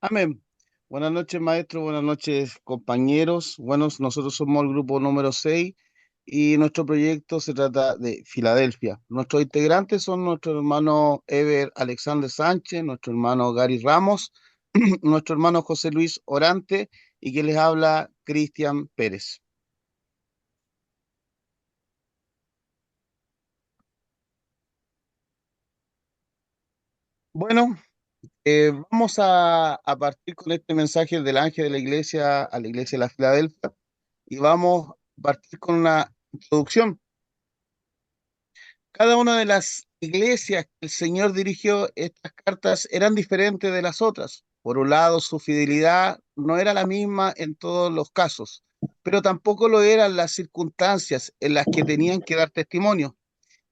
Amén. Buenas noches, maestro. Buenas noches, compañeros. Bueno, nosotros somos el grupo número 6 y nuestro proyecto se trata de Filadelfia. Nuestros integrantes son nuestro hermano Ever Alexander Sánchez, nuestro hermano Gary Ramos, nuestro hermano José Luis Orante y quien les habla, Cristian Pérez. Bueno, vamos a partir con este mensaje del ángel de la iglesia a la iglesia de la Filadelfia y vamos a partir con una introducción. Cada una de las iglesias que el Señor dirigió estas cartas eran diferentes de las otras. Por un lado, su fidelidad no era la misma en todos los casos, pero tampoco lo eran las circunstancias en las que tenían que dar testimonio.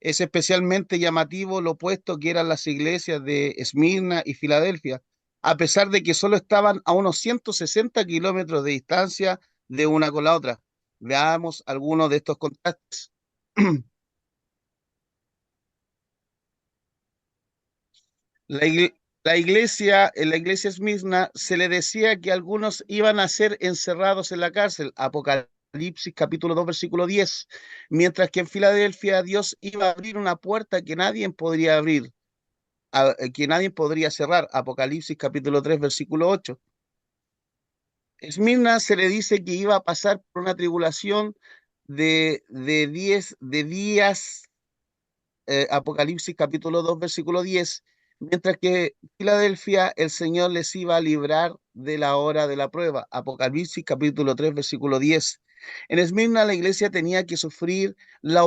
Es especialmente llamativo lo opuesto que eran las iglesias de Esmirna y Filadelfia, a pesar de que solo estaban a unos 160 kilómetros de distancia de una con la otra. Veamos algunos de estos contrastes. En la iglesia Esmirna se le decía que algunos iban a ser encerrados en la cárcel, Apocalipsis capítulo 2 versículo 10, mientras que en Filadelfia Dios iba a abrir una puerta que nadie podría abrir, que nadie podría cerrar, Apocalipsis capítulo 3 versículo 8. Esmirna se le dice que iba a pasar por una tribulación de días, Apocalipsis capítulo 2 versículo 10, mientras que Filadelfia el Señor les iba a librar de la hora de la prueba, Apocalipsis capítulo 3 versículo 10. En Esmirna la iglesia tenía que sufrir la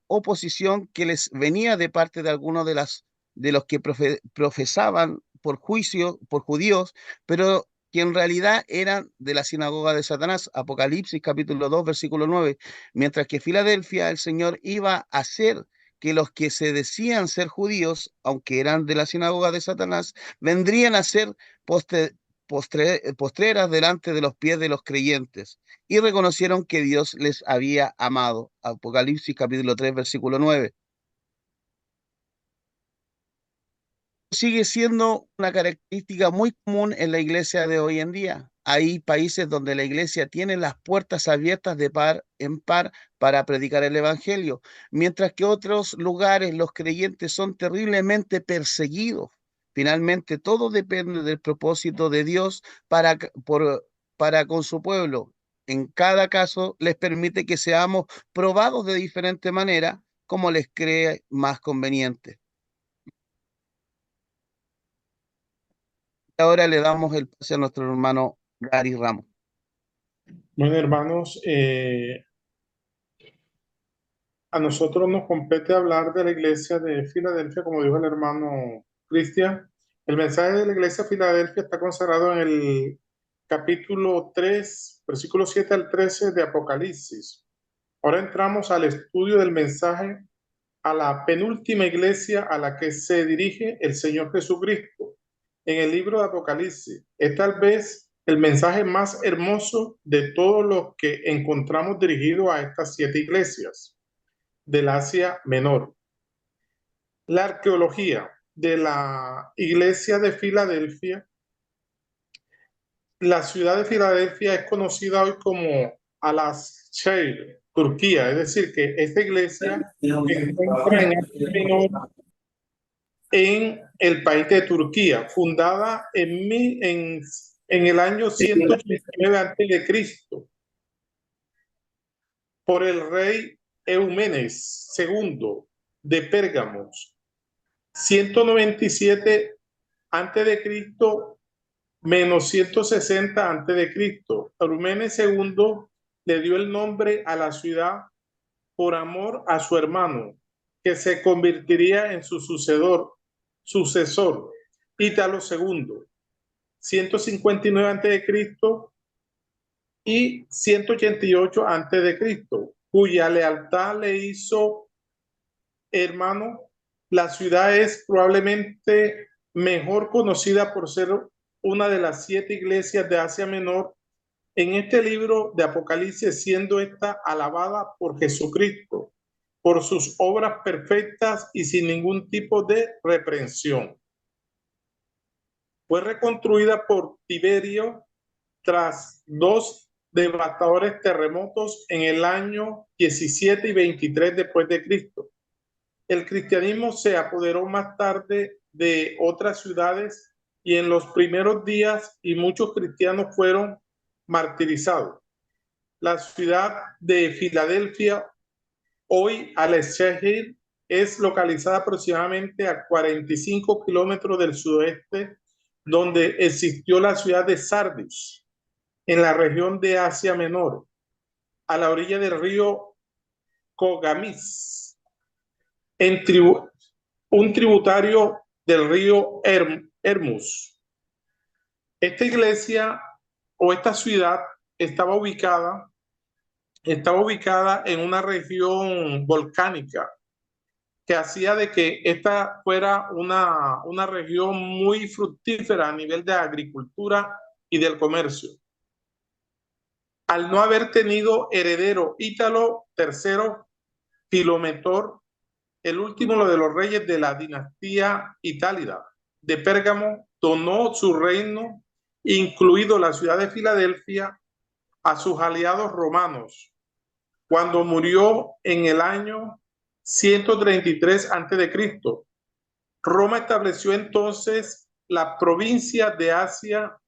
oposición que les venía de parte de algunos de los que profesaban por juicio, por judíos, pero que en realidad eran de la sinagoga de Satanás, Apocalipsis capítulo 2 versículo 9, mientras que Filadelfia el Señor iba a hacer que los que se decían ser judíos, aunque eran de la sinagoga de Satanás, vendrían a ser postreras delante de los pies de los creyentes y reconocieron que Dios les había amado. Apocalipsis capítulo 3 versículo 9. Sigue siendo una característica muy común en la iglesia de hoy en día. Hay países donde la iglesia tiene las puertas abiertas de par en par para predicar el evangelio, mientras que otros lugares los creyentes son terriblemente perseguidos. Finalmente, todo depende del propósito de Dios para con su pueblo. En cada caso, les permite que seamos probados de diferente manera, como les cree más conveniente. Ahora le damos el pase a nuestro hermano Gary Ramos. Bueno, hermanos, a nosotros nos compete hablar de la iglesia de Filadelfia, como dijo el hermano Cristian. El mensaje de la iglesia de Filadelfia está consagrado en el capítulo 3, versículo 7 al 13 de Apocalipsis. Ahora entramos al estudio del mensaje a la penúltima iglesia a la que se dirige el Señor Jesucristo en el libro de Apocalipsis. Es tal vez el mensaje más hermoso de todos los que encontramos dirigido a estas 7 iglesias del Asia Menor. La arqueología de la iglesia de Filadelfia, la ciudad de Filadelfia es conocida hoy como Alaşehir, Turquía, es decir, que esta iglesia se encuentra en Asia Menor, en el país de Turquía, fundada en el año 189 a.C. por el rey Eumenes II de Pérgamos, 197 a.C. menos 160 a.C. Eumenes II le dio el nombre a la ciudad por amor a su hermano, que se convertiría en su sucesor, Ítalo II, 159 a.C. y 188 a.C., cuya lealtad le hizo hermano. La ciudad es probablemente mejor conocida por ser una de las 7 iglesias de Asia Menor en este libro de Apocalipsis, siendo esta alabada por Jesucristo, por sus obras perfectas y sin ningún tipo de reprensión. Fue reconstruida por Tiberio tras dos devastadores terremotos en el año 17 y 23 después de Cristo. El cristianismo se apoderó más tarde de otras ciudades y en los primeros días y muchos cristianos fueron martirizados. La ciudad de Filadelfia, hoy Alexandria, es localizada aproximadamente a 45 kilómetros del sudoeste, donde existió la ciudad de Sardis, en la región de Asia Menor, a la orilla del río Cogamis, un tributario del río Hermus. Esta iglesia o esta ciudad estaba ubicada en una región volcánica que hacía de que esta fuera una región muy fructífera a nivel de agricultura y del comercio. Al no haber tenido heredero, Ítalo III Filometor, el último de los reyes de la dinastía itálida de Pérgamo, donó su reino, incluido la ciudad de Filadelfia, a sus aliados romanos, cuando murió en el año 133 a.C. Roma estableció entonces la provincia de Asia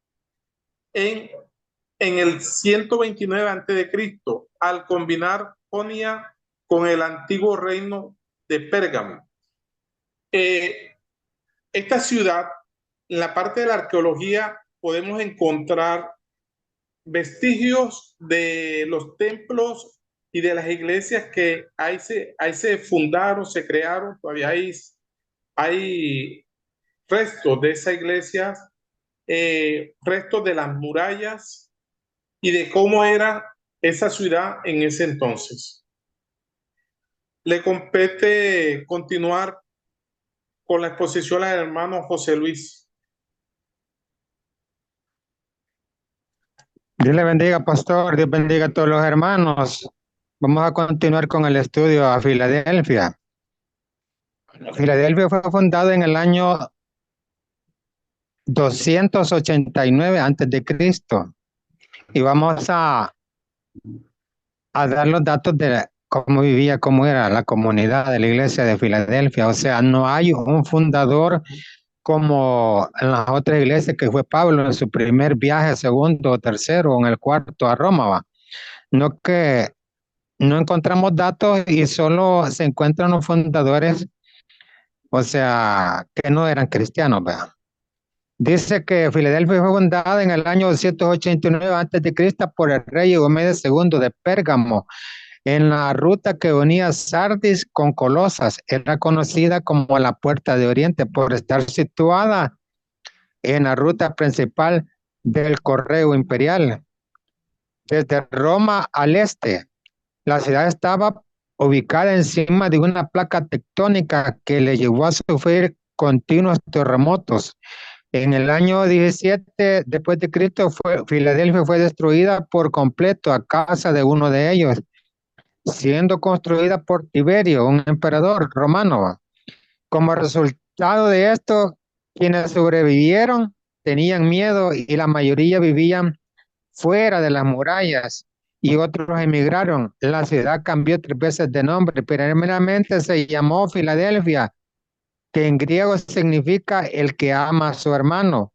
en el 129 a.C., al combinar Jonia con el antiguo reino de Pérgamo. Esta ciudad, en la parte de la arqueología, podemos encontrar vestigios de los templos y de las iglesias que ahí se fundaron, se crearon. Todavía hay restos de esas iglesias, restos de las murallas y de cómo era esa ciudad en ese entonces. Le compete continuar con la exposición al hermano José Luis. Dios le bendiga, pastor. Dios bendiga a todos los hermanos. Vamos a continuar con el estudio a Filadelfia. Filadelfia fue fundada en el año 289 antes de Cristo. Y vamos a dar los datos de cómo vivía, cómo era la comunidad de la iglesia de Filadelfia. O sea, no hay un fundador como en las otras iglesias que fue Pablo en su primer viaje, segundo o tercero, o en el cuarto a Roma, ¿va? No que no encontramos datos y solo se encuentran los fundadores, o sea, que no eran cristianos, ¿verdad? Dice que Filadelfia fue fundada en el año 289 a.C. por el rey Egomedes II de Pérgamo, en la ruta que unía Sardis con Colosas. Era conocida como la Puerta de Oriente por estar situada en la ruta principal del correo imperial. Desde Roma al este, la ciudad estaba ubicada encima de una placa tectónica que le llevó a sufrir continuos terremotos. En el año 17 después de Cristo, Filadelfia fue destruida por completo a causa de uno de ellos, siendo construida por Tiberio, un emperador romano. Como resultado de esto, quienes sobrevivieron tenían miedo y la mayoría vivían fuera de las murallas y otros emigraron. La ciudad cambió 3 veces de nombre. Primeramente se llamó Filadelfia, que en griego significa el que ama a su hermano.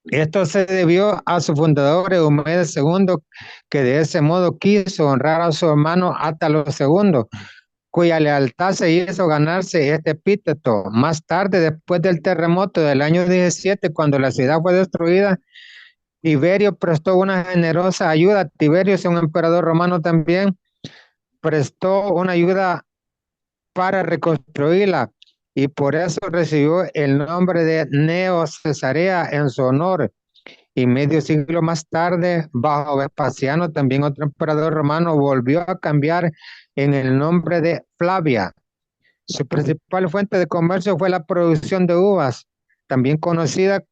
Esto se debió a su fundador Egomedes II, que de ese modo quiso honrar a su hermano Átalo II, cuya lealtad se hizo ganarse este epíteto. Más tarde, después del terremoto del año 17, cuando la ciudad fue destruida, Tiberio prestó una generosa ayuda. Tiberio es un emperador romano también, prestó una ayuda para reconstruirla y por eso recibió el nombre de Neo Cesarea en su honor. Y medio siglo más tarde, bajo Vespasiano, también otro emperador romano, volvió a cambiar en el nombre de Flavia. Su principal fuente de comercio fue la producción de uvas, también conocida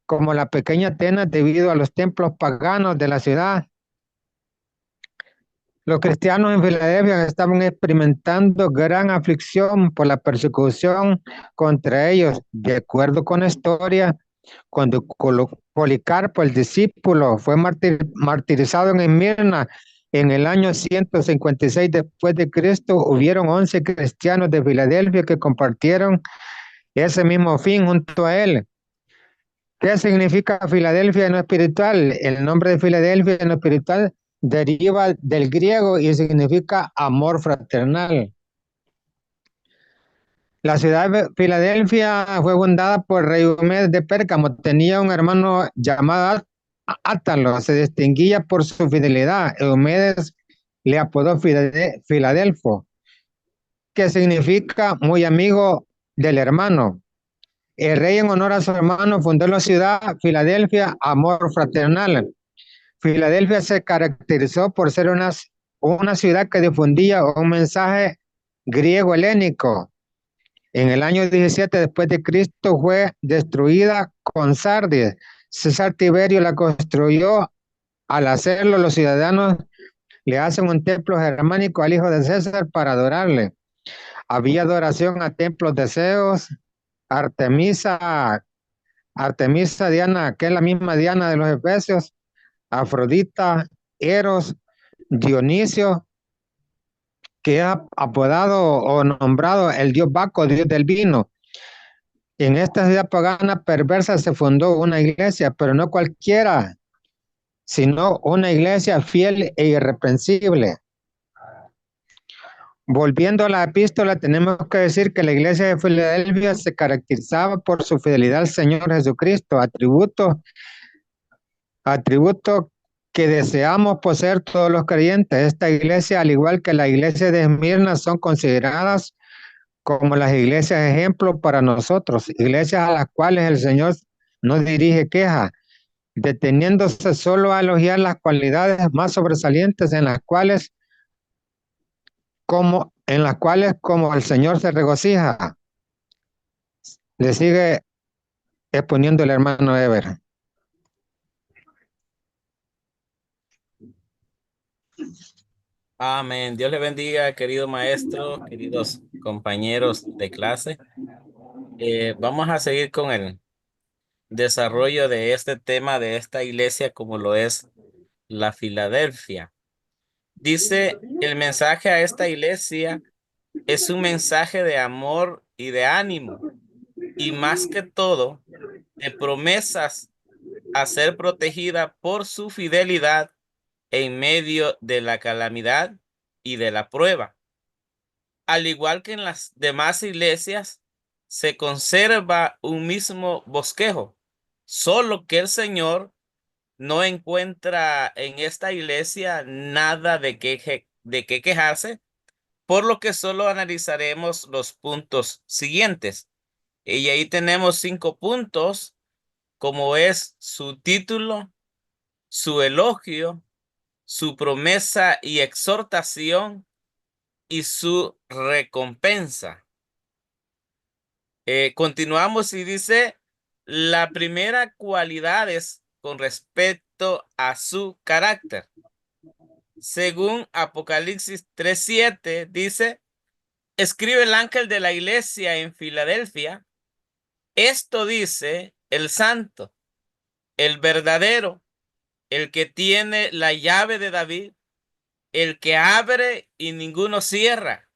como la pequeña Atenas debido a los templos paganos de la ciudad. Los cristianos en Filadelfia estaban experimentando gran aflicción por la persecución contra ellos. De acuerdo con la historia, Cuando Policarpo, el discípulo, fue martirizado en Esmirna en el año 156 después de Cristo, hubieron 11 cristianos de Filadelfia que compartieron ese mismo fin junto a él. ¿Qué significa Filadelfia en lo espiritual? El nombre de Filadelfia en lo espiritual deriva del griego y significa amor fraternal. La ciudad de Filadelfia fue fundada por el rey Eumedes de Pérgamo. Tenía un hermano llamado Átalo. Se distinguía por su fidelidad. Eumedes le apodó Filadelfo, que significa muy amigo del hermano. El rey, en honor a su hermano, fundó la ciudad Filadelfia, amor fraternal. Filadelfia se caracterizó por ser una ciudad que difundía un mensaje griego helénico. En el año 17 después de Cristo fue destruida con Sardis. César Tiberio la construyó. Al hacerlo, los ciudadanos le hacen un templo germánico al hijo de César para adorarle. Había adoración a templos de Zeus, Artemisa Diana, que es la misma Diana de los Efesios, Afrodita, Eros, Dionisio, que es apodado o nombrado el dios Baco, dios del vino. En esta ciudad pagana perversa se fundó una iglesia, pero no cualquiera, sino una iglesia fiel e irreprensible. Volviendo a la epístola, tenemos que decir que la iglesia de Filadelfia se caracterizaba por su fidelidad al Señor Jesucristo, atributo que deseamos poseer todos los creyentes. Esta iglesia, al igual que la iglesia de Esmirna, son consideradas como las iglesias ejemplo para nosotros, iglesias a las cuales el Señor no dirige queja, deteniéndose solo a elogiar las cualidades más sobresalientes en las cuales como el Señor se regocija. Le sigue exponiendo el hermano Ever. Amén. Dios le bendiga, querido maestro, queridos compañeros de clase. Vamos a seguir con el desarrollo de este tema de esta iglesia como lo es la Filadelfia. Dice, el mensaje a esta iglesia es un mensaje de amor y de ánimo, y más que todo, de promesas a ser protegida por su fidelidad en medio de la calamidad y de la prueba. Al igual que en las demás iglesias, se conserva un mismo bosquejo, solo que el Señor no encuentra en esta iglesia nada de qué quejarse, por lo que solo analizaremos los puntos siguientes. Y ahí tenemos 5 puntos, como es su título, su elogio, su promesa y exhortación y su recompensa. Continuamos y dice, la primera cualidad es con respecto a su carácter. Según Apocalipsis 3:7 dice, escribe el ángel de la iglesia en Filadelfia, esto dice el santo, el verdadero, el que tiene la llave de David, el que abre y ninguno cierra,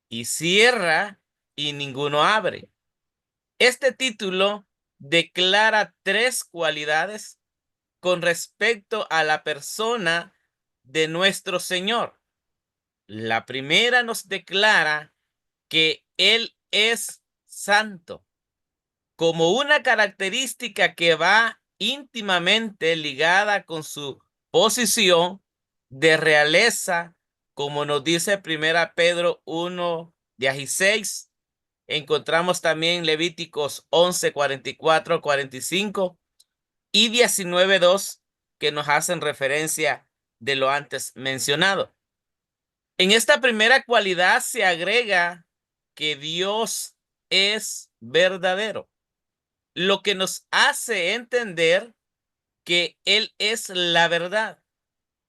y cierra y ninguno abre. Este título declara 3 cualidades con respecto a la persona de nuestro Señor. La primera nos declara que Él es santo, como una característica que va íntimamente ligada con su posición de realeza, como nos dice 1 Pedro 1:16. Encontramos también Levíticos 11:44-45 y 19:2, que nos hacen referencia de lo antes mencionado. En esta primera cualidad se agrega que Dios es verdadero, lo que nos hace entender que Él es la verdad.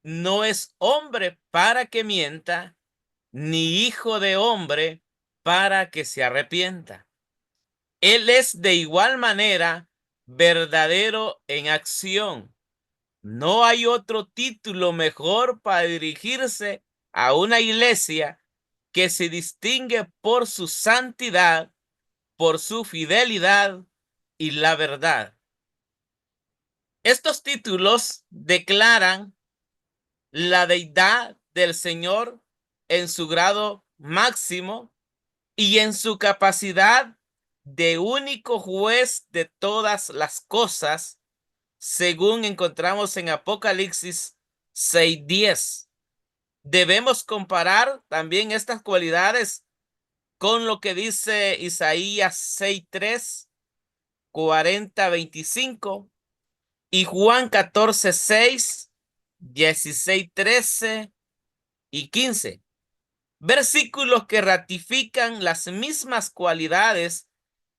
No es hombre para que mienta, ni hijo de hombre para que se arrepienta. Él es de igual manera verdadero en acción. No hay otro título mejor para dirigirse a una iglesia que se distingue por su santidad, por su fidelidad y la verdad. Estos títulos declaran la deidad del Señor en su grado máximo y en su capacidad de único juez de todas las cosas, según encontramos en Apocalipsis 6:10. Debemos comparar también estas cualidades con lo que dice Isaías 6:3, 40:25 y Juan 14:6, 16:13 y 15. Versículos que ratifican las mismas cualidades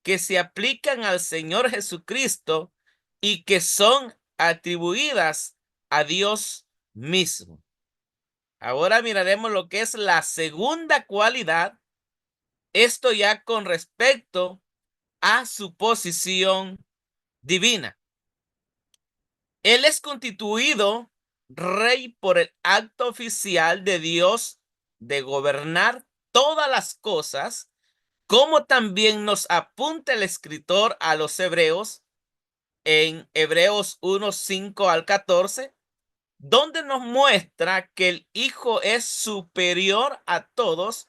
que se aplican al Señor Jesucristo y que son atribuidas a Dios mismo. Ahora miraremos lo que es la segunda cualidad, esto ya con respecto a su posición divina. Él es constituido rey por el acto oficial de Dios de gobernar todas las cosas, como también nos apunta el escritor a los Hebreos en Hebreos 1:5 al 14, donde nos muestra que el Hijo es superior a todos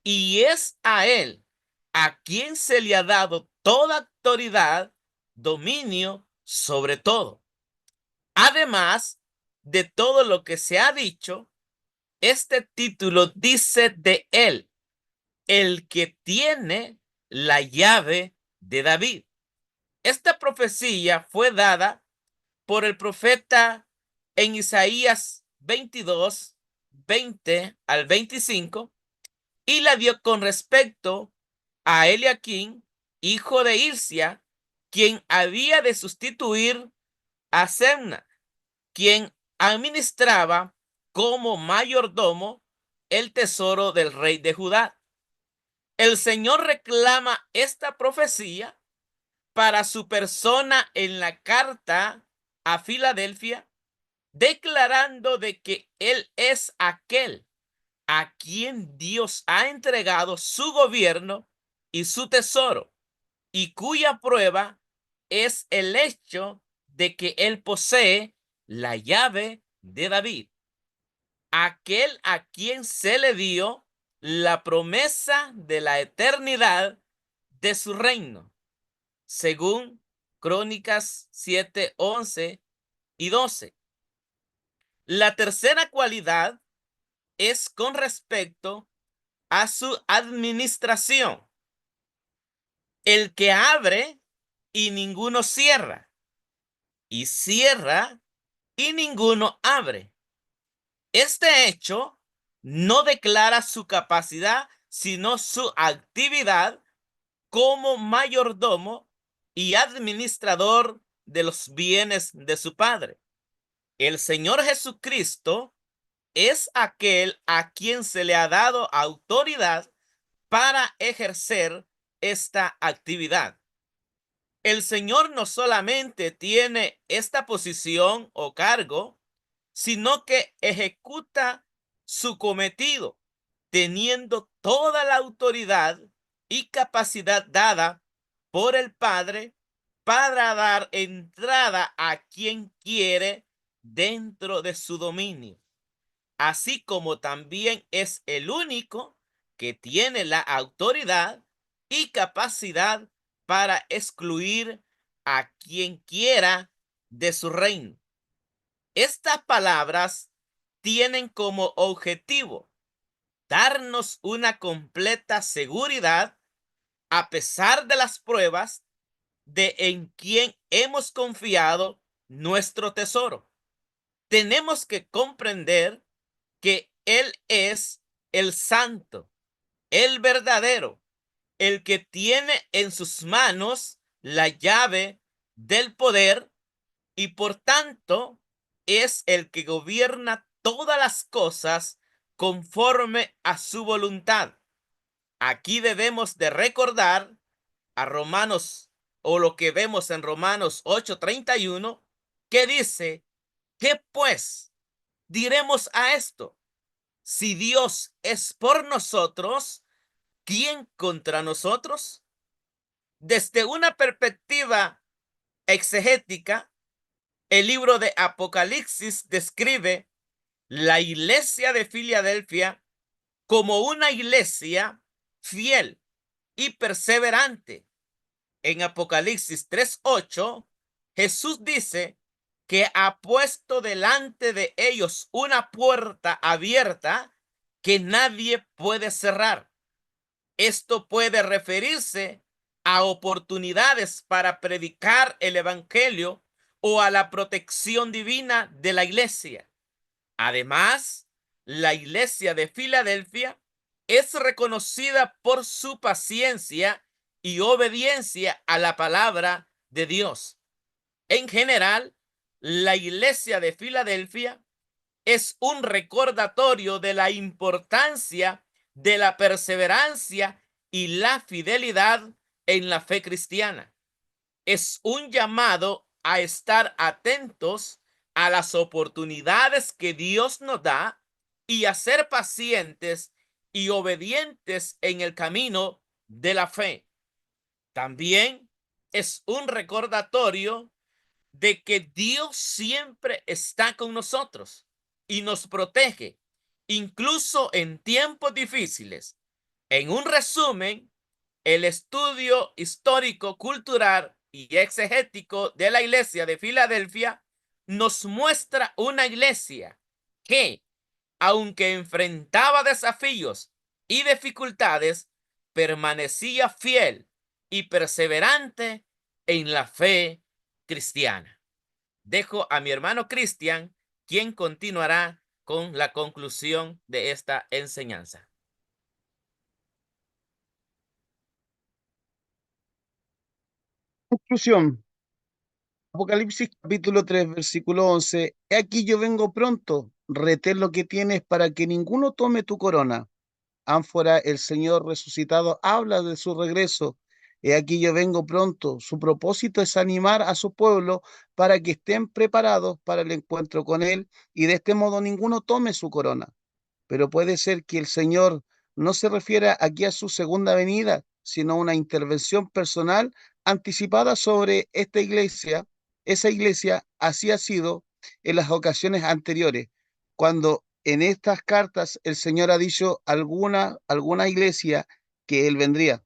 y es a Él a quien se le ha dado toda autoridad, dominio sobre todo. Además de todo lo que se ha dicho, este título dice de Él, el que tiene la llave de David. Esta profecía fue dada por el profeta en Isaías 22, 20 al 25, y la dio con respecto a Eliaquim, hijo de Hilcia, quien había de sustituir a Semna, quien administraba como mayordomo el tesoro del rey de Judá. El Señor reclama esta profecía para su persona en la carta a Filadelfia, declarando de que Él es aquel a quien Dios ha entregado su gobierno y su tesoro, y cuya prueba es el hecho de que Él posee la llave de David, aquel a quien se le dio la promesa de la eternidad de su reino, según Crónicas 7, 11 y 12. La tercera cualidad es con respecto a su administración. El que abre y ninguno cierra, y cierra y ninguno abre. Este hecho no declara su capacidad, sino su actividad como mayordomo y administrador de los bienes de su Padre. El Señor Jesucristo es aquel a quien se le ha dado autoridad para ejercer esta actividad. El Señor no solamente tiene esta posición o cargo, sino que ejecuta su cometido, teniendo toda la autoridad y capacidad dada por el Padre para dar entrada a quien quiere dentro de su dominio, así como también es el único que tiene la autoridad y capacidad para excluir a quien quiera de su reino. Estas palabras tienen como objetivo darnos una completa seguridad a pesar de las pruebas de en quien hemos confiado nuestro tesoro. Tenemos que comprender que Él es el santo, el verdadero, el que tiene en sus manos la llave del poder y por tanto es el que gobierna todas las cosas conforme a su voluntad. Aquí debemos de recordar a Romanos o lo que vemos en Romanos 8:31, que dice, ¿qué pues diremos a esto? Si Dios es por nosotros, ¿quién contra nosotros? Desde una perspectiva exegética, el libro de Apocalipsis describe la iglesia de Filadelfia como una iglesia fiel y perseverante. En Apocalipsis 3:8, Jesús dice que ha puesto delante de ellos una puerta abierta que nadie puede cerrar. Esto puede referirse a oportunidades para predicar el evangelio o a la protección divina de la iglesia. Además, la iglesia de Filadelfia es reconocida por su paciencia y obediencia a la palabra de Dios. En general, la iglesia de Filadelfia es un recordatorio de la importancia de la perseverancia y la fidelidad en la fe cristiana. Es un llamado a estar atentos a las oportunidades que Dios nos da y a ser pacientes y obedientes en el camino de la fe. También es un recordatorio de que Dios siempre está con nosotros y nos protege, incluso en tiempos difíciles. En un resumen, el estudio histórico, cultural y exegético de la iglesia de Filadelfia nos muestra una iglesia que, aunque enfrentaba desafíos y dificultades, permanecía fiel y perseverante en la fe cristiana. Dejo a mi hermano Cristian, quien continuará con la conclusión de esta enseñanza. Conclusión. Apocalipsis capítulo 3, versículo 11. He aquí yo vengo pronto, retén lo que tienes para que ninguno tome tu corona. Ánfora, el Señor resucitado habla de su regreso. He aquí yo vengo pronto. Su propósito es animar a su pueblo para que estén preparados para el encuentro con Él y de este modo ninguno tome su corona. Pero puede ser que el Señor no se refiera aquí a su segunda venida, sino a una intervención personal anticipada sobre esta iglesia. Esa iglesia así ha sido en las ocasiones anteriores, cuando en estas cartas el Señor ha dicho a alguna iglesia que Él vendría.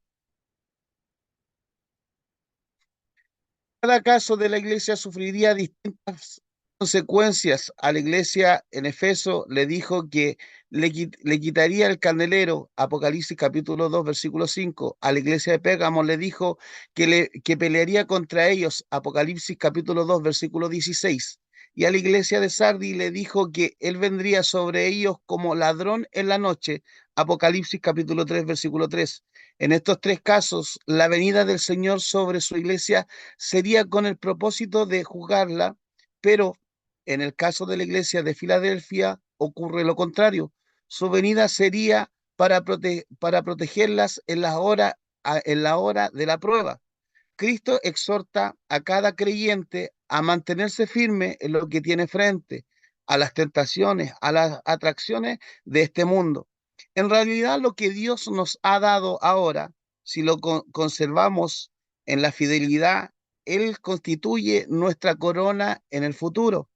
Cada caso de la iglesia sufriría distintas consecuencias. A la iglesia en Efeso le dijo que le quitaría el candelero, Apocalipsis capítulo 2, versículo 5. A la iglesia de Pérgamo le dijo que pelearía contra ellos, Apocalipsis capítulo 2, versículo 16. Y a la iglesia de Sardi le dijo que él vendría sobre ellos como ladrón en la noche, Apocalipsis capítulo 3, versículo 3. En estos tres casos, la venida del Señor sobre su iglesia sería con el propósito de juzgarla, pero en el caso de la iglesia de Filadelfia ocurre lo contrario. Su venida sería para protegerlas en en la hora de la prueba. Cristo exhorta a cada creyente a mantenerse firme en lo que tiene frente, a las tentaciones, a las atracciones de este mundo. En realidad, lo que Dios nos ha dado ahora, si lo conservamos en la fidelidad, Él constituye nuestra corona en el futuro.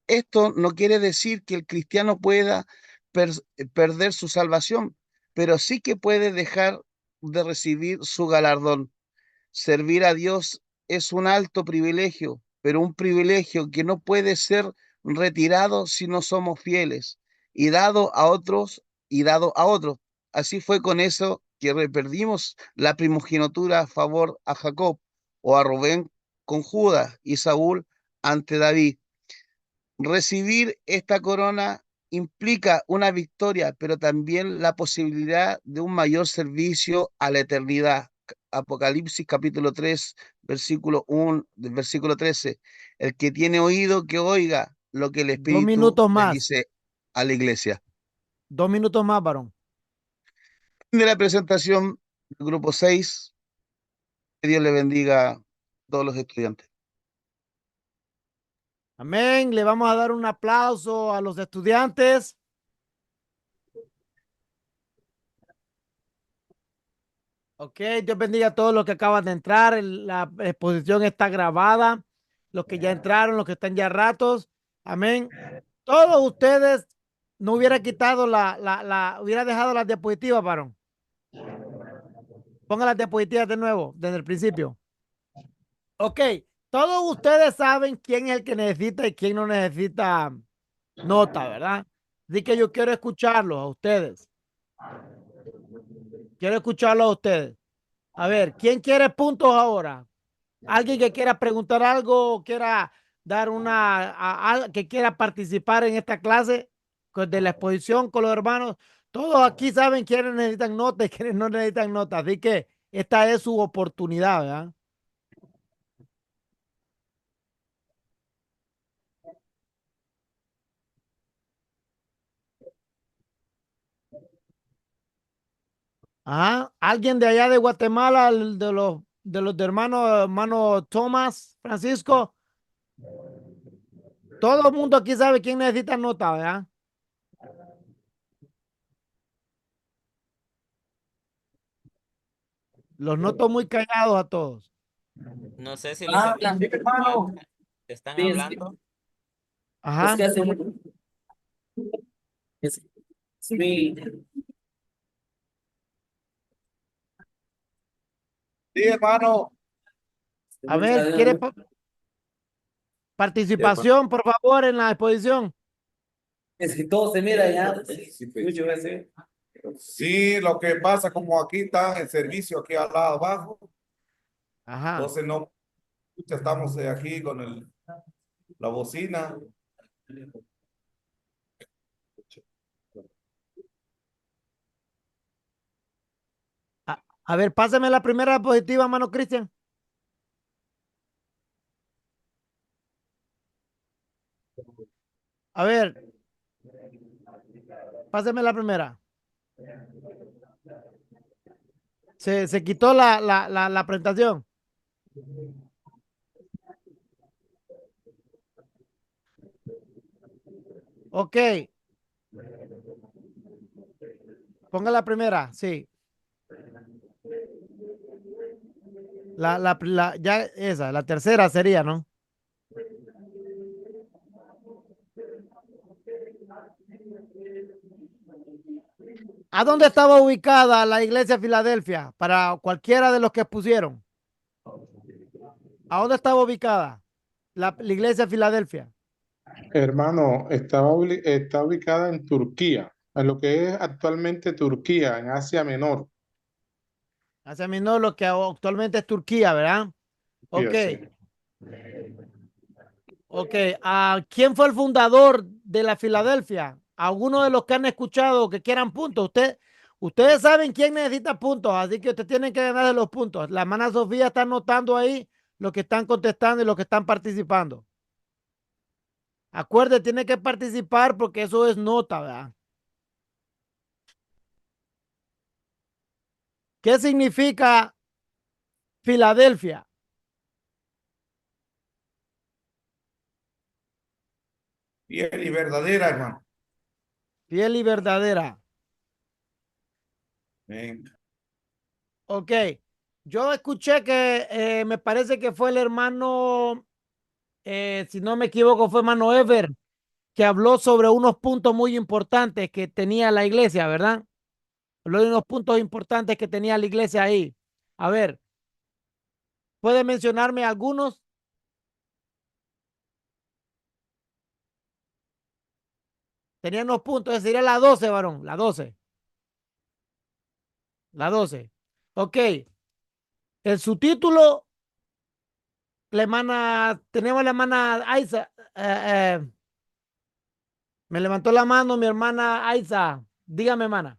Esto no quiere decir que el cristiano pueda per perder su salvación, pero sí que puede dejar de recibir su galardón. Servir a Dios es un alto privilegio, pero un privilegio que no puede ser retirado si no somos fieles y dado a otros. Así fue con eso que perdimos la primogenitura a favor a Jacob o a Rubén con Judas y Saúl ante David. Recibir esta corona implica una victoria, pero también la posibilidad de un mayor servicio a la eternidad. Apocalipsis capítulo 3, versículo 1, versículo 13. El que tiene oído, que oiga lo que el 2 Espíritu minutos le más. dice a la iglesia. 2 minutos más, varón. De la presentación del grupo 6, que Dios le bendiga todos los estudiantes. Amén. Le vamos a dar un aplauso a los estudiantes. Ok, Dios bendiga a todos los que acaban de entrar. La exposición está grabada. Los que ya entraron, los que están ya ratos. Amén. Todos ustedes no hubiera quitado hubiera dejado las diapositivas, varón. Ponga las diapositivas de nuevo, desde el principio. Ok, todos ustedes saben quién es el que necesita y quién no necesita nota, ¿verdad? Así que yo quiero escucharlos a ustedes. Quiero escucharlos a ustedes. A ver, ¿quién quiere puntos ahora? Alguien que quiera preguntar algo, quiera dar que quiera participar en esta clase de la exposición con los hermanos. Todos aquí saben quiénes necesitan notas y quiénes no necesitan notas. Así que esta es su oportunidad, ¿verdad? Ajá. Alguien de allá de Guatemala, de hermano Tomás, Francisco. Todo el mundo aquí sabe quién necesita nota, ¿verdad? Los noto muy callados a todos. No sé si los hermanos están hablando. Ajá. Sí, hermano. A ver, ¿quiere participación, por favor, en la exposición? Es que todo se mira ya. Mucho veces. Sí, lo que pasa, como aquí está el servicio aquí al lado abajo, Ajá. entonces no estamos aquí con la bocina. A ver, pásame la primera diapositiva, mano Cristian. A ver, pásame la primera. Se quitó la presentación. Ok. Ponga la primera, sí. Ya esa, la tercera sería, ¿no? ¿A dónde estaba ubicada la iglesia de Filadelfia? Para cualquiera de los que pusieron. ¿A dónde estaba ubicada la iglesia de Filadelfia? Hermano, está ubicada en Turquía, en lo que es actualmente Turquía, en Asia Menor. Hacia mí no, lo que actualmente es Turquía, ¿verdad? Ok, Fíjese. ok. ¿Quién fue el fundador de la Filadelfia? ¿Alguno de los que han escuchado que quieran puntos? Ustedes saben quién necesita puntos, así que ustedes tienen que ganar de los puntos. La hermana Sofía está anotando ahí los que están contestando y los que están participando. Acuerde, tiene que participar porque eso es nota, ¿verdad? ¿Qué significa Filadelfia? Fiel y verdadera, hermano. Fiel y verdadera. Venga. Ok. Yo escuché que me parece que fue el hermano, si no me equivoco, fue hermano Ever, que habló sobre unos puntos muy importantes que tenía la iglesia, ¿verdad? Habló de unos puntos importantes que tenía la iglesia ahí. A ver, ¿puede mencionarme algunos? Tenía unos puntos, esa sería la 12, varón, la 12. La 12. Ok. El subtítulo, tenemos la hermana Aiza. Me levantó la mano mi hermana Aiza. Dígame, hermana.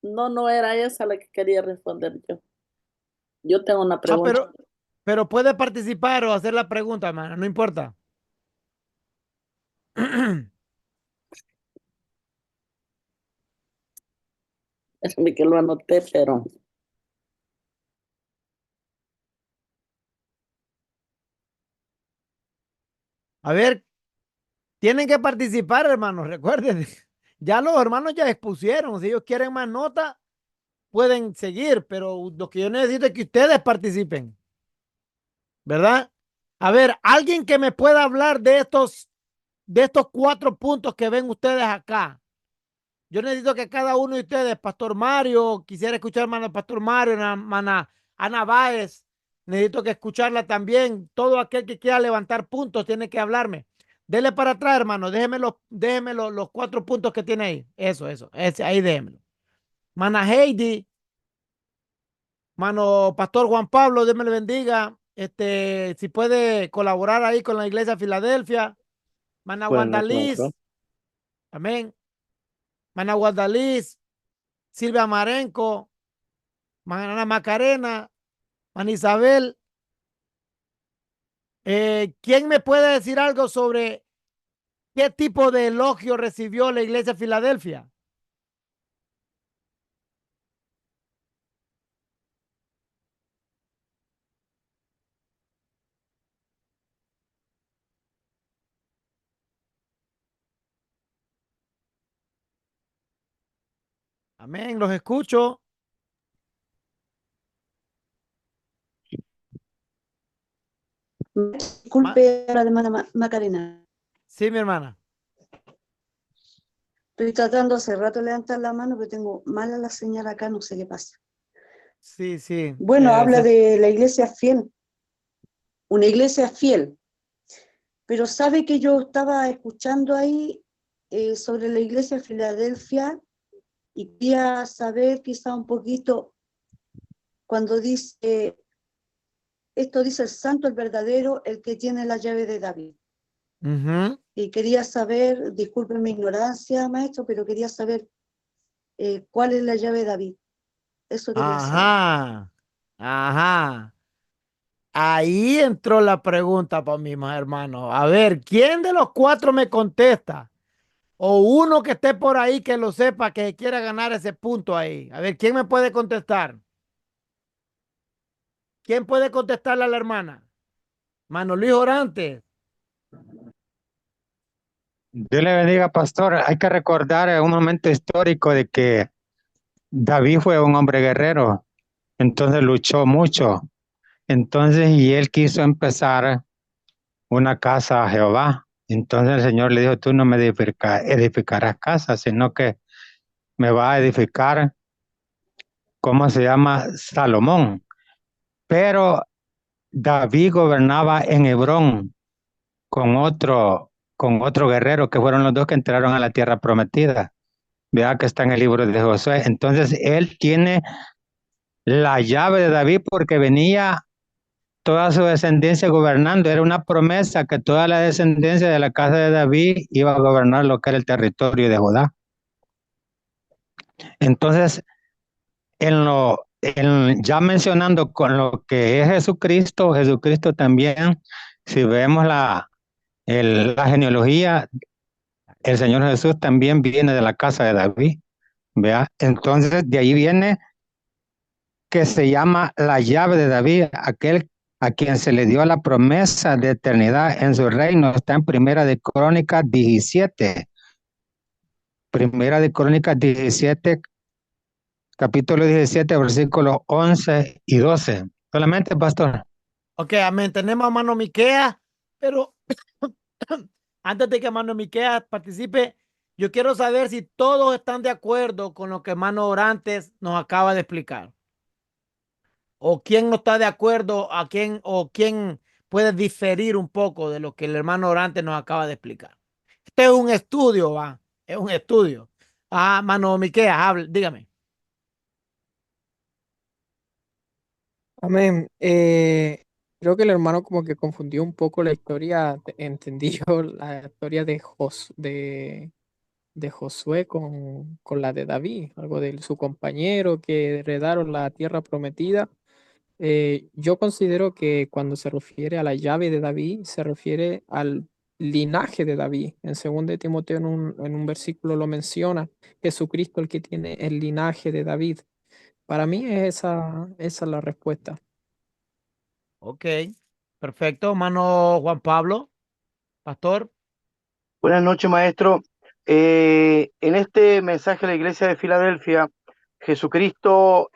No, no era esa la que quería responder yo. Yo tengo una Ah, pregunta. pero puede participar o hacer la pregunta, hermana, no importa. Espérame que lo anoté, pero A ver, tienen que participar, hermanos, recuerden. Ya los hermanos ya expusieron. Si ellos quieren más nota, pueden seguir, pero lo que yo necesito es que ustedes participen, ¿verdad? A ver, alguien que me pueda hablar de estos 4 puntos que ven ustedes acá. Yo necesito que cada uno de ustedes, Pastor Mario, quisiera escuchar hermano Pastor Mario, hermana Ana Báez, necesito que escucharla también. Todo aquel que quiera levantar puntos tiene que hablarme. Dele para atrás, hermano. Déjeme los 4 puntos que tiene ahí. Eso, ese, ahí déjemelo. Mana Heidi, mano Pastor Juan Pablo, Dios me le bendiga. Si puede colaborar ahí con la iglesia de Filadelfia. Mana Buenas, maestro. Wandaliz, amén. Mana Wandaliz, Silvia Marenco, Mana Macarena, Mana Isabel. ¿Quién me puede decir algo sobre qué tipo de elogio recibió la iglesia de Filadelfia? Amén, los escucho. Disculpe a la hermana Macarena. Sí, mi hermana. Estoy tratando hace rato de levantar la mano, pero tengo mala la señal acá, no sé qué pasa. Sí, sí. Bueno, habla de la iglesia fiel. Una iglesia fiel. Pero sabe que yo estaba escuchando ahí sobre la iglesia de Filadelfia y quería saber quizá un poquito cuando dice, esto dice el santo, el verdadero, el que tiene la llave de David. Y quería saber, disculpen mi ignorancia, maestro, pero quería saber cuál es la llave de David. Eso quería saber. Ajá. Ahí entró la pregunta para mis hermanos. A ver, ¿quién de los 4 me contesta? O uno que esté por ahí que lo sepa, que quiera ganar ese punto ahí. A ver, ¿quién me puede contestar? ¿Quién puede contestarle a la hermana? Mano Luis Orantes. Dios le bendiga, pastor. Hay que recordar un momento histórico de que David fue un hombre guerrero, entonces luchó mucho. Entonces, y él quiso empezar una casa a Jehová. Entonces el Señor le dijo, tú no me edificarás casa, sino que me va a edificar, ¿cómo se llama? Salomón. Pero David gobernaba en Hebrón con otro guerrero, que fueron los dos que entraron a la tierra prometida. Vea que está en el libro de Josué. Entonces él tiene la llave de David porque venía toda su descendencia gobernando. Era una promesa que toda la descendencia de la casa de David iba a gobernar lo que era el territorio de Judá. Entonces, ya mencionando con lo que es Jesucristo, Jesucristo también, si vemos la genealogía, el Señor Jesús también viene de la casa de David. ¿Vea? Entonces, de ahí viene que se llama la llave de David, aquel a quien se le dio la promesa de eternidad en su reino. Está en Primera de Crónicas 17. Primera de Crónicas 17, capítulo 17, versículos 11 y 12. Solamente, pastor. Ok, amén. Tenemos a mano Miquea, pero antes de que mano Miquea participe, yo quiero saber si todos están de acuerdo con lo que hermano Orantes nos acaba de explicar. O quién no está de acuerdo, o quién puede diferir un poco de lo que el hermano Orantes nos acaba de explicar. Este es un estudio, va. Es un estudio. Mano Miquea, hable, dígame. Amén. Creo que el hermano como que confundió un poco la historia, entendí yo la historia de Josué con la de David, algo de su compañero que heredaron la tierra prometida. Yo considero que cuando se refiere a la llave de David, se refiere al linaje de David. En 2 Timoteo en un versículo lo menciona, Jesucristo el que tiene el linaje de David. Para mí esa es la respuesta. Ok, perfecto. Hermano Juan Pablo, pastor. Buenas noches, maestro. En este mensaje a la iglesia de Filadelfia, Jesucristo,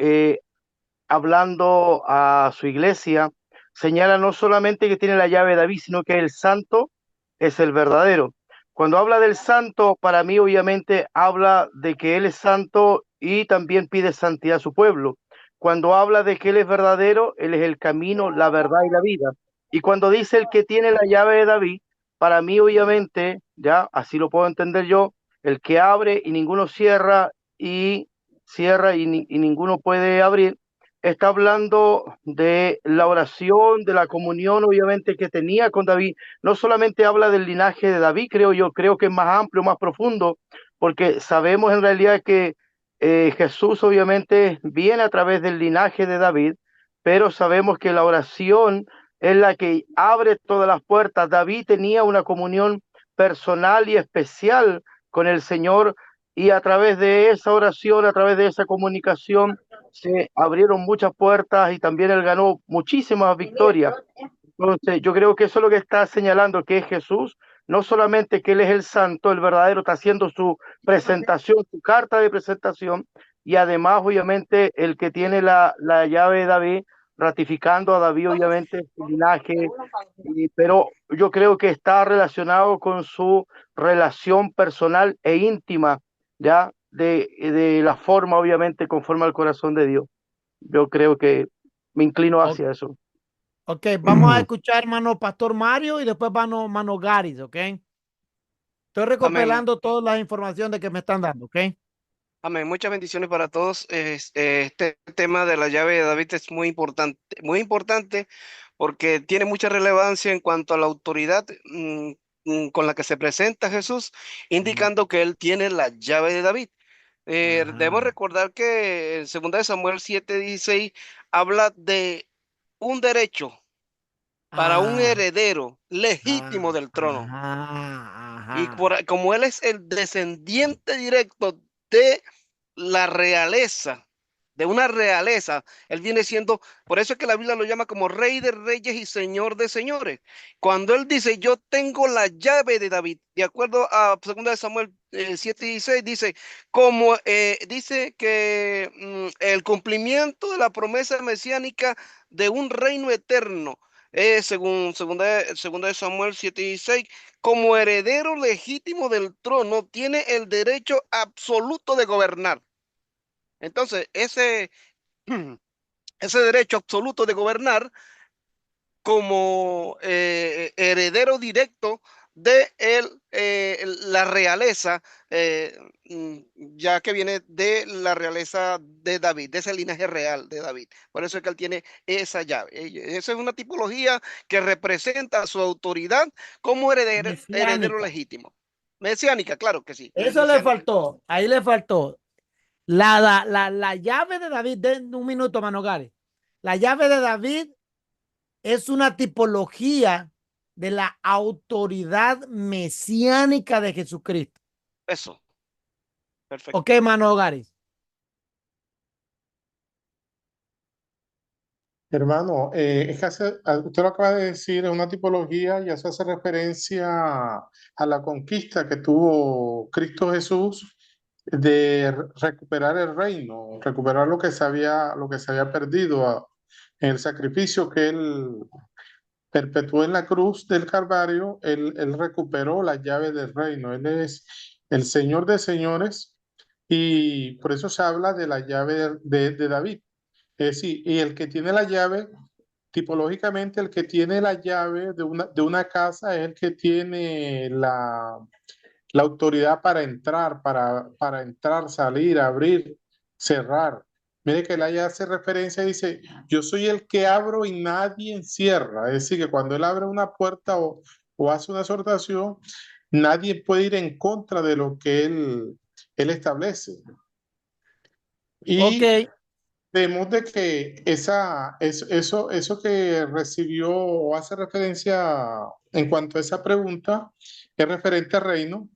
hablando a su iglesia, señala no solamente que tiene la llave de David, sino que el santo es el verdadero. Cuando habla del santo, para mí obviamente habla de que Él es santo y también pide santidad a su pueblo. Cuando habla de que Él es verdadero, Él es el camino, la verdad y la vida. Y cuando dice el que tiene la llave de David, para mí obviamente, ya así lo puedo entender yo, el que abre y ninguno cierra y cierra y ninguno puede abrir, está hablando de la oración, de la comunión, obviamente, que tenía con David. No solamente habla del linaje de David, creo que es más amplio, más profundo, porque sabemos en realidad que Jesús obviamente viene a través del linaje de David, pero sabemos que la oración es la que abre todas las puertas. David tenía una comunión personal y especial con el Señor, y a través de esa oración, a través de esa comunicación, se abrieron muchas puertas y también él ganó muchísimas victorias. Entonces, yo creo que eso es lo que está señalando, que es Jesús, no solamente que Él es el santo, el verdadero, está haciendo su presentación, su carta de presentación, y además, obviamente, el que tiene la llave de David, ratificando a David, obviamente, su linaje, pero yo creo que está relacionado con su relación personal e íntima, ya, de la forma, obviamente, conforme al corazón de Dios. Yo creo que me inclino hacia eso. Ok, vamos a escuchar, hermano Pastor Mario, y después hermano Garis, ok. Estoy recopilando todas las informaciones que me están dando, ok. Amén. Muchas bendiciones para todos. Este tema de la llave de David es muy importante porque tiene mucha relevancia en cuanto a la autoridad con la que se presenta Jesús, indicando que él tiene la llave de David. Debemos recordar que en 2 de Samuel 7:16 habla de un derecho para un heredero legítimo del trono. Y como él es el descendiente directo de la realeza, de una realeza, él viene siendo, por eso es que la Biblia lo llama como Rey de Reyes y Señor de Señores. Cuando él dice, yo tengo la llave de David, de acuerdo a 2 de Samuel 7:16, dice que el cumplimiento de la promesa mesiánica de un reino eterno, según segunda de Samuel 7:16, como heredero legítimo del trono, tiene el derecho absoluto de gobernar. Entonces, ese derecho absoluto de gobernar como heredero directo de la realeza, ya que viene de la realeza de David, de ese linaje real de David. Por eso es que él tiene esa llave. Esa es una tipología que representa su autoridad como heredero legítimo. Mesiánica, claro que sí. Eso le faltó, ahí le faltó. La llave de David, de un minuto, hermano Garis. La llave de David es una tipología de la autoridad mesiánica de Jesucristo. Eso. Perfecto. Ok, hermano Garis. Hermano, es que usted lo acaba de decir, es una tipología y eso hace referencia a la conquista que tuvo Cristo Jesús de recuperar el reino, recuperar lo que se había perdido en el sacrificio que él perpetuó en la cruz del Calvario. Él recuperó la llave del reino. Él es el Señor de señores y por eso se habla de la llave de David. Es decir, y el que tiene la llave, tipológicamente el que tiene la llave de una casa es el que tiene la autoridad para entrar, para entrar, salir, abrir, cerrar. Mire que él allá hace referencia, dice, yo soy el que abro y nadie encierra. Es decir, que cuando él abre una puerta o hace una exhortación, nadie puede ir en contra de lo que él establece. Y vemos de que eso que recibió o hace referencia en cuanto a esa pregunta, es referente al reino.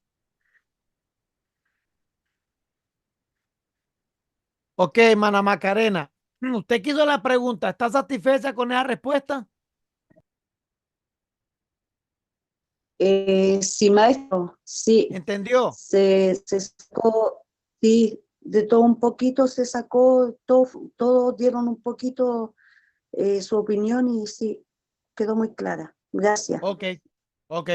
Ok, hermana Macarena, usted quiso la pregunta, ¿está satisfecha con esa respuesta? Sí, maestro, sí. ¿Entendió? Se sacó, sí, de todo un poquito se sacó, todos dieron un poquito su opinión y sí, quedó muy clara. Gracias. Ok, ok.